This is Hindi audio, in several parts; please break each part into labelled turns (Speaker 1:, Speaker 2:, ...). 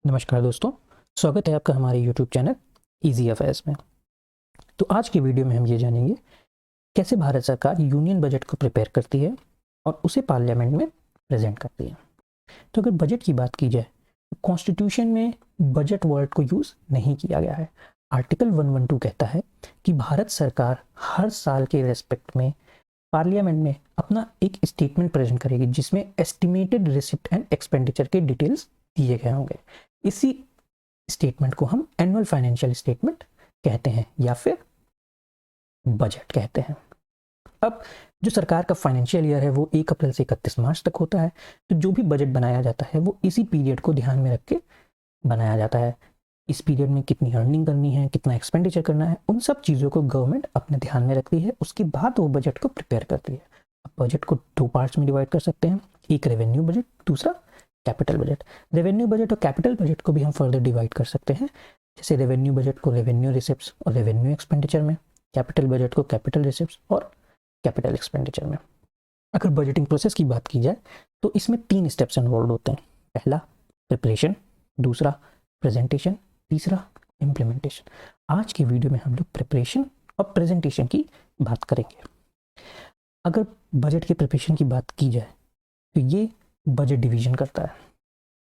Speaker 1: नमस्कार दोस्तों, स्वागत है आपका हमारे YouTube चैनल इजी अफेयर्स में। तो आज की वीडियो में हम ये जानेंगे कैसे भारत सरकार यूनियन बजट को प्रिपेयर करती है और उसे पार्लियामेंट में प्रेजेंट करती है। तो अगर बजट की बात की जाए तो कॉन्स्टिट्यूशन में बजट वर्ड को यूज़ नहीं किया गया है। आर्टिकल 112 कहता है कि भारत सरकार हर साल के रेस्पेक्ट में पार्लियामेंट में अपना एक स्टेटमेंट प्रेजेंट करेगी जिसमें एस्टिमेटेड रिसिप्ट एंड एक्सपेंडिचर के डिटेल्स दिए गए होंगे। इसी स्टेटमेंट को हम एनुअल फाइनेंशियल स्टेटमेंट कहते हैं या फिर बजट कहते हैं। अब जो सरकार का फाइनेंशियल ईयर है वो 1 अप्रैल से 31 मार्च तक होता है। तो जो भी बजट बनाया जाता है वो इसी पीरियड को ध्यान में रख के बनाया जाता है। इस पीरियड में कितनी अर्निंग करनी है, कितना एक्सपेंडिचर करना है, उन सब चीज़ों को गवर्नमेंट अपने ध्यान में रखती है। उसके बाद वो बजट को प्रिपेयर करती है। अब बजट को 2 पार्ट्स में डिवाइड कर सकते हैं, एक रेवेन्यू बजट, दूसरा कैपिटल बजट। रेवेन्यू बजट और कैपिटल बजट को भी हम फर्दर डिवाइड कर सकते हैं, जैसे रेवेन्यू बजट को रेवेन्यू रिसिप्ट्स और रेवेन्यू एक्सपेंडिचर में, कैपिटल बजट को कैपिटल रिसिप्ट्स और कैपिटल एक्सपेंडिचर में। अगर बजटिंग प्रोसेस की बात की जाए तो इसमें 3 स्टेप्स इन्वॉल्व होते हैं। पहला प्रिपरेशन, दूसरा प्रेजेंटेशन, तीसरा इम्प्लीमेंटेशन। आज के वीडियो में हम लोग प्रिपरेशन और प्रेजेंटेशन की बात करेंगे। अगर बजट के प्रिपरेशन की बात की जाए तो ये बजट डिवीजन करता है।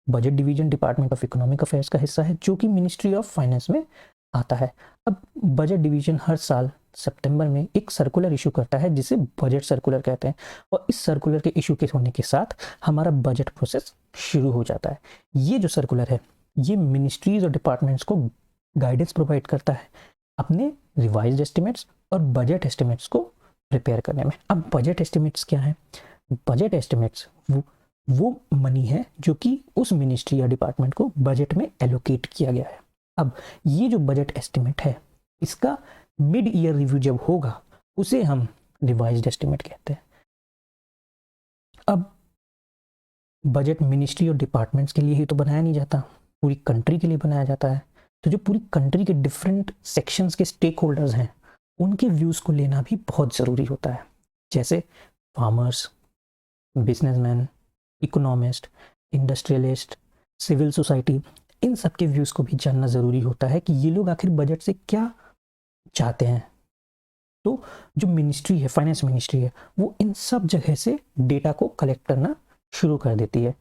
Speaker 1: Budget division department of economic affairs का हिस्सा है जो कि मिनिस्ट्री ऑफ फाइनेंस में आता है। अब बजट डिवीजन हर साल सितंबर में एक सर्कुलर इशू करता है जिसे बजट सर्कुलर कहते हैं, और इस सर्कुलर के इशू के होने के साथ हमारा बजट प्रोसेस शुरू हो जाता है। ये जो सर्कुलर है ये मिनिस्ट्रीज और डिपार्टमेंट्स को गाइडेंस प्रोवाइड करता है अपने रिवाइज्ड एस्टिमेट्स और बजट एस्टिमेट्स को प्रिपेयर करने में। अब बजट एस्टिमेट्स क्या है? बजट एस्टिमेट्स वो मनी है जो कि उस मिनिस्ट्री या डिपार्टमेंट को बजट में एलोकेट किया गया है। अब ये जो बजट एस्टिमेट है इसका मिड ईयर रिव्यू जब होगा उसे हम रिवाइज्ड एस्टिमेट कहते हैं। अब बजट मिनिस्ट्री और डिपार्टमेंट्स के लिए ही तो बनाया नहीं जाता, पूरी कंट्री के लिए बनाया जाता है। तो जो पूरी कंट्री के डिफरेंट सेक्शंस के स्टेक होल्डर्स हैं उनके व्यूज़ को लेना भी बहुत ज़रूरी होता है, जैसे farmers, businessman, economist, industrialist, civil society, इन सब के व्यूज़ को भी जानना ज़रूरी होता है कि ये लोग आखिर बजट से क्या चाहते हैं। तो जो मिनिस्ट्री है, फाइनेंस मिनिस्ट्री है, वो इन सब जगह से डेटा को कलेक्ट करना शुरू कर देती है।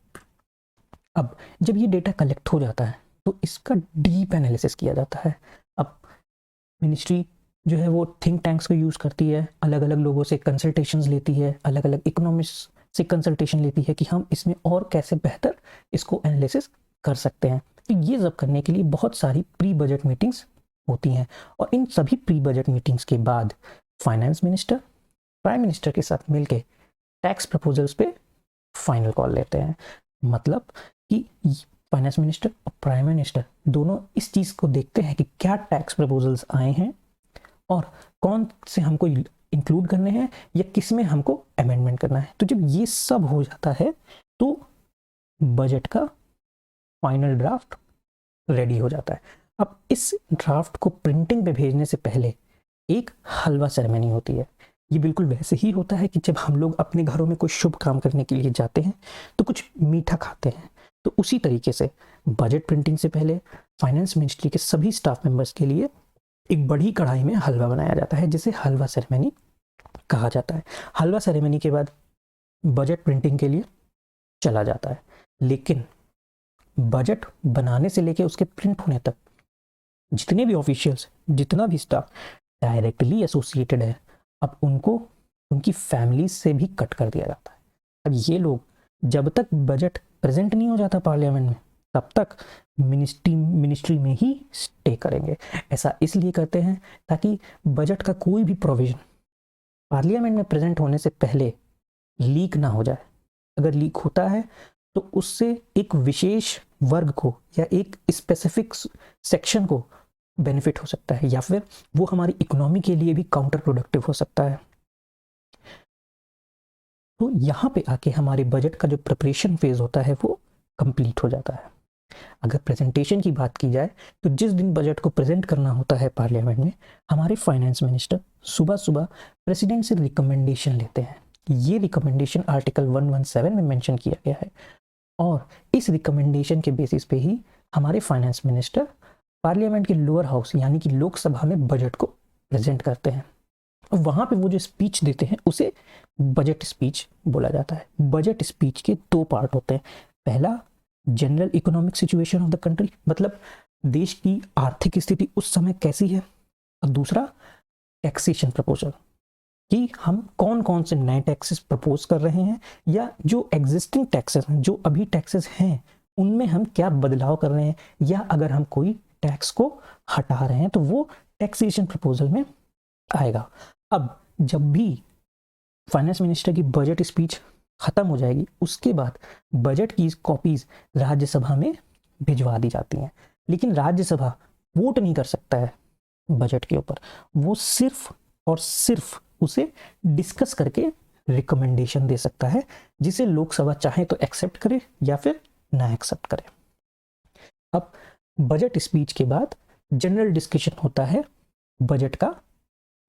Speaker 1: अब जब ये डेटा कलेक्ट हो जाता है तो इसका डीप एनालिसिस किया जाता है। अब मिनिस्ट्री जो है वो थिंक टैंक्स को यूज़ करती है, अलग अलग लोगों से कंसल्टेशंस लेती है, अलग अलग इकोनॉमिस्ट से कंसल्टेशन लेती है कि हम इसमें और कैसे बेहतर इसको एनालिसिस कर सकते हैं। तो ये सब करने के लिए बहुत सारी प्री बजट मीटिंग्स होती हैं, और इन सभी प्री बजट मीटिंग्स के बाद फाइनेंस मिनिस्टर प्राइम मिनिस्टर के साथ मिलकर टैक्स प्रपोजल्स पे फाइनल कॉल लेते हैं। मतलब कि फाइनेंस मिनिस्टर और प्राइम मिनिस्टर दोनों इस चीज़ को देखते हैं कि क्या टैक्स प्रपोजल्स आए हैं और कौन से हमको इंक्लूड करने हैं या किस में हमको अमेंडमेंट करना है। तो जब ये सब हो जाता है तो बजट का फाइनल ड्राफ्ट रेडी हो जाता है। अब इस ड्राफ्ट को प्रिंटिंग पे भेजने से पहले एक हलवा सेरेमनी होती है। ये बिल्कुल वैसे ही होता है कि जब हम लोग अपने घरों में कोई शुभ काम करने के लिए जाते हैं तो कुछ मीठा खाते हैं, तो उसी तरीके से बजट प्रिंटिंग से पहले फाइनेंस मिनिस्ट्री के सभी स्टाफ मेंबर्स के लिए एक बड़ी कढ़ाई में हलवा बनाया जाता है जिसे हलवा सेरेमनी कहा जाता है। हलवा सेरेमनी के बाद बजट प्रिंटिंग के लिए चला जाता है, लेकिन बजट बनाने से लेके उसके प्रिंट होने तक जितने भी ऑफिशियल्स, जितना भी स्टाफ डायरेक्टली एसोसिएटेड है, अब उनको उनकी फैमिली से भी कट कर दिया जाता है। अब ये लोग जब तक बजट प्रेजेंट नहीं हो जाता पार्लियामेंट में तब तक मिनिस्ट्री में ही स्टे करेंगे। ऐसा इसलिए करते हैं ताकि बजट का कोई भी प्रोविजन पार्लियामेंट में प्रेजेंट होने से पहले लीक ना हो जाए। अगर लीक होता है तो उससे एक विशेष वर्ग को या एक स्पेसिफिक सेक्शन को बेनिफिट हो सकता है, या फिर वो हमारी इकोनॉमी के लिए भी काउंटर प्रोडक्टिव हो सकता है। तो यहाँ पे आके हमारे बजट का जो प्रिपरेशन फेज होता है वो कंप्लीट हो जाता है। अगर प्रेजेंटेशन की बात की जाए तो जिस दिन बजट को प्रेजेंट करना होता है पार्लियामेंट में, हमारे फाइनेंस मिनिस्टर सुबह सुबह प्रेसिडेंट से रिकमेंडेशन लेते हैं। ये रिकमेंडेशन आर्टिकल 117 में मेंशन किया गया है। और इस रिकमेंडेशन के बेसिस पे ही हमारे फाइनेंस मिनिस्टर पार्लियामेंट के लोअर हाउस यानी कि लोकसभा में बजट को प्रेजेंट करते हैं। और वहाँ पे वो जो स्पीच देते हैं उसे बजट स्पीच बोला जाता है। बजट स्पीच के दो पार्ट होते हैं। पहला, general economic situation of the country, मतलब देश की आर्थिक स्थिति उस समय कैसी है। और दूसरा, टैक्सेशन प्रपोजल, कि हम कौन कौन से नए टैक्सेस प्रपोज कर रहे हैं या जो एग्जिस्टिंग टैक्सेस हैं, जो अभी टैक्सेस हैं, उनमें हम क्या बदलाव कर रहे हैं, या अगर हम कोई टैक्स को हटा रहे हैं तो वो टैक्सेशन प्रपोजल में आएगा। अब जब भी फाइनेंस मिनिस्टर की बजट स्पीच खत्म हो जाएगी, उसके बाद बजट की कॉपीज राज्यसभा में भिजवा दी जाती हैं। लेकिन राज्यसभा वोट नहीं कर सकता है बजट के ऊपर, वो सिर्फ और सिर्फ उसे डिस्कस करके रिकमेंडेशन दे सकता है, जिसे लोकसभा चाहे तो एक्सेप्ट करे या फिर ना एक्सेप्ट करे। अब बजट स्पीच के बाद जनरल डिस्कशन होता है बजट का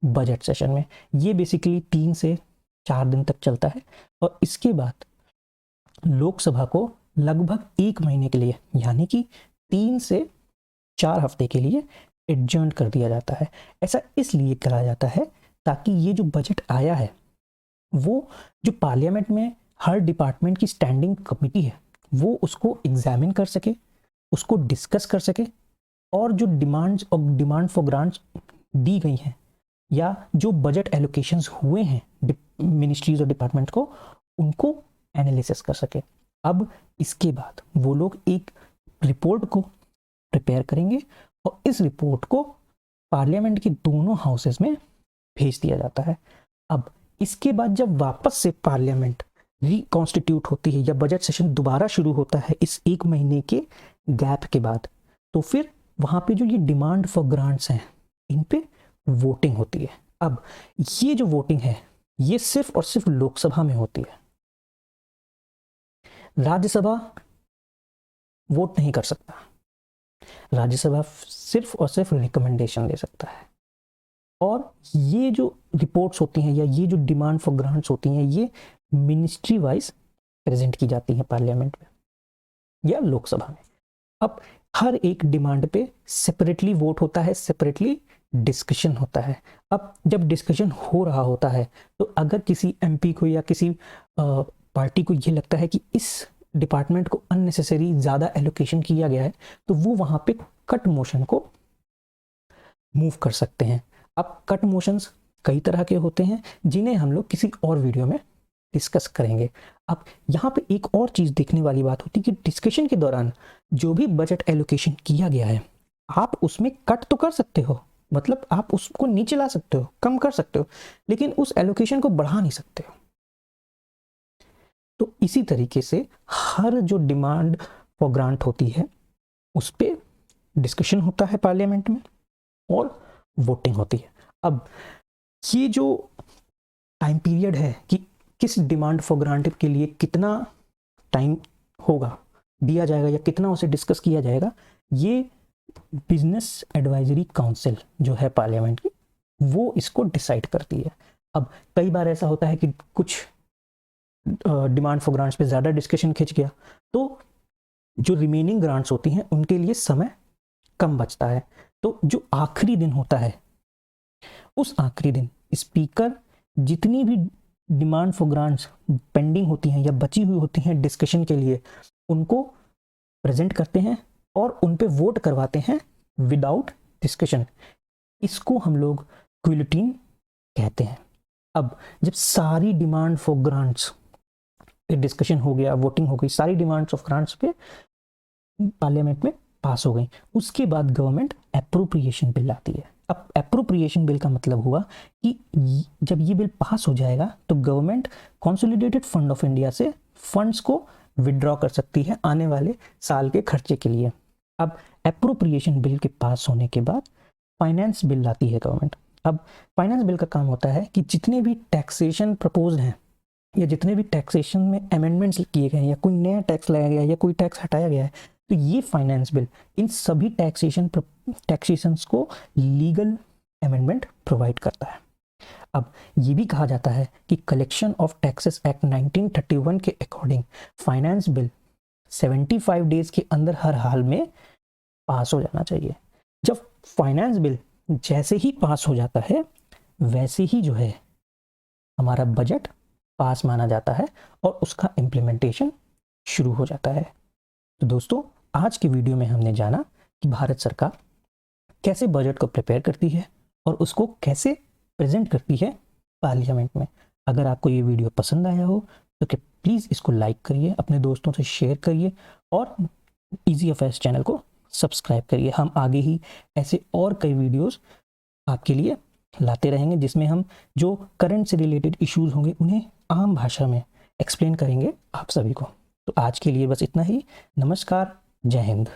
Speaker 1: बजट सेशन में। ये बेसिकली 3 से 4 दिन तक चलता है और इसके बाद लोकसभा को लगभग 1 महीने के लिए यानी कि 3 से 4 हफ्ते के लिए एडजर्न कर दिया जाता है। ऐसा इसलिए करा जाता है ताकि ये जो बजट आया है वो जो पार्लियामेंट में हर डिपार्टमेंट की स्टैंडिंग कमेटी है वो उसको एग्जामिन कर सके, उसको डिस्कस कर सके, और जो डिमांड फॉर ग्रांट्स दी गई हैं या जो बजट एलोकेशंस हुए हैं मिनिस्ट्रीज और डिपार्टमेंट को, उनको एनालिसिस कर सके। अब इसके बाद वो लोग एक रिपोर्ट को प्रिपेयर करेंगे और इस रिपोर्ट को पार्लियामेंट के दोनों हाउसेस में भेज दिया जाता है। अब इसके बाद जब वापस से पार्लियामेंट रिकॉन्स्टिट्यूट होती है या बजट सेशन दोबारा शुरू होता है इस 1 महीने के गैप के बाद, तो फिर वहाँ पे जो ये डिमांड फॉर ग्रांट्स हैं इन पे वोटिंग होती है। अब ये जो वोटिंग है ये सिर्फ और सिर्फ लोकसभा में होती है। राज्यसभा वोट नहीं कर सकता, राज्यसभा सिर्फ और सिर्फ रिकमेंडेशन दे सकता है। और ये जो रिपोर्ट्स होती हैं या ये जो डिमांड फॉर ग्रांट्स होती हैं ये मिनिस्ट्री वाइज प्रेजेंट की जाती हैं पार्लियामेंट में या लोकसभा में। अब हर एक डिमांड पे सेपरेटली वोट होता है, सेपरेटली डिस्कशन होता है। अब जब डिस्कशन हो रहा होता है तो अगर किसी एमपी को या किसी पार्टी को ये लगता है कि इस डिपार्टमेंट को अननेसेसरी ज़्यादा एलोकेशन किया गया है तो वो वहाँ पे कट मोशन को मूव कर सकते हैं। अब कट मोशंस कई तरह के होते हैं जिन्हें हम लोग किसी और वीडियो में डिस्कस करेंगे। अब यहाँ पे एक और चीज़ देखने वाली बात होती है कि डिस्कशन के दौरान जो भी बजट एलोकेशन किया गया है आप उसमें कट तो कर सकते हो, मतलब आप उसको नीचे ला सकते हो, कम कर सकते हो, लेकिन उस एलोकेशन को बढ़ा नहीं सकते हो। तो इसी तरीके से हर जो डिमांड फॉर ग्रांट होती है उस पर डिस्कशन होता है पार्लियामेंट में और वोटिंग होती है। अब ये जो टाइम पीरियड है कि किस डिमांड फॉर ग्रांट के लिए कितना टाइम होगा दिया जाएगा या कितना उसे डिस्कस किया जाएगा, ये बिजनेस एडवाइजरी काउंसिल जो है पार्लियामेंट की वो इसको डिसाइड करती है। अब कई बार ऐसा होता है कि कुछ डिमांड फॉर ग्रांट्स पे ज़्यादा डिस्कशन खिंच गया तो जो रिमेनिंग ग्रांट्स होती हैं उनके लिए समय कम बचता है। तो जो आखिरी दिन होता है उस आखिरी दिन स्पीकर जितनी भी डिमांड फॉर ग्रांट्स पेंडिंग होती हैं या बची हुई होती हैं डिस्कशन के लिए उनको प्रेजेंट करते हैं और उन पे वोट करवाते हैं विदाउट डिस्कशन। इसको हम लोग क्विलिटीन कहते हैं। अब जब सारी डिमांड फॉर ग्रांट्स पे डिस्कशन हो गया, वोटिंग हो गई, सारी डिमांड्स ऑफ ग्रांट्स पे पार्लियामेंट में पास हो गई, उसके बाद गवर्नमेंट एप्रोप्रिएशन बिल लाती है। अब एप्रोप्रिएशन बिल का मतलब हुआ कि जब ये बिल पास हो जाएगा तो government consolidated fund of India से फंड्स को विड्रॉ कर सकती है आने वाले साल के खर्चे के लिए। अब एप्रोप्रिएशन बिल के पास होने के बाद फाइनेंस बिल लाती है गवर्नमेंट। अब फाइनेंस बिल का काम होता है कि जितने भी टैक्सेशन प्रपोज हैं या जितने भी टैक्सेशन में अमेंडमेंट्स किए गए हैं या कोई नया टैक्स लाया गया है या कोई टैक्स हटाया गया है तो ये फाइनेंस बिल इन सभी टैक्सेशंस को लीगल अमेंडमेंट प्रोवाइड करता है। अब ये भी कहा जाता है कि कलेक्शन ऑफ टैक्सेस एक्ट 1931 के अकॉर्डिंग फाइनेंस बिल 75 डेज के अंदर हर हाल में पास हो जाना चाहिए। जब फाइनेंस बिल जैसे ही पास हो जाता है वैसे ही जो है हमारा बजट पास माना जाता है और उसका इम्प्लीमेंटेशन शुरू हो जाता है। तो दोस्तों, आज के वीडियो में हमने जाना कि भारत सरकार कैसे बजट को प्रिपेयर करती है और उसको कैसे प्रेजेंट करती है पार्लियामेंट में। अगर आपको ये वीडियो पसंद आया हो तो प्लीज़ इसको लाइक करिए, अपने दोस्तों से शेयर करिए और इजी अफेयर्स चैनल को सब्सक्राइब करिए। हम आगे ही ऐसे और कई वीडियोस आपके लिए लाते रहेंगे जिसमें हम जो करंट से रिलेटेड इश्यूज होंगे उन्हें आम भाषा में एक्सप्लेन करेंगे आप सभी को। तो आज के लिए बस इतना ही। नमस्कार, जय हिंद।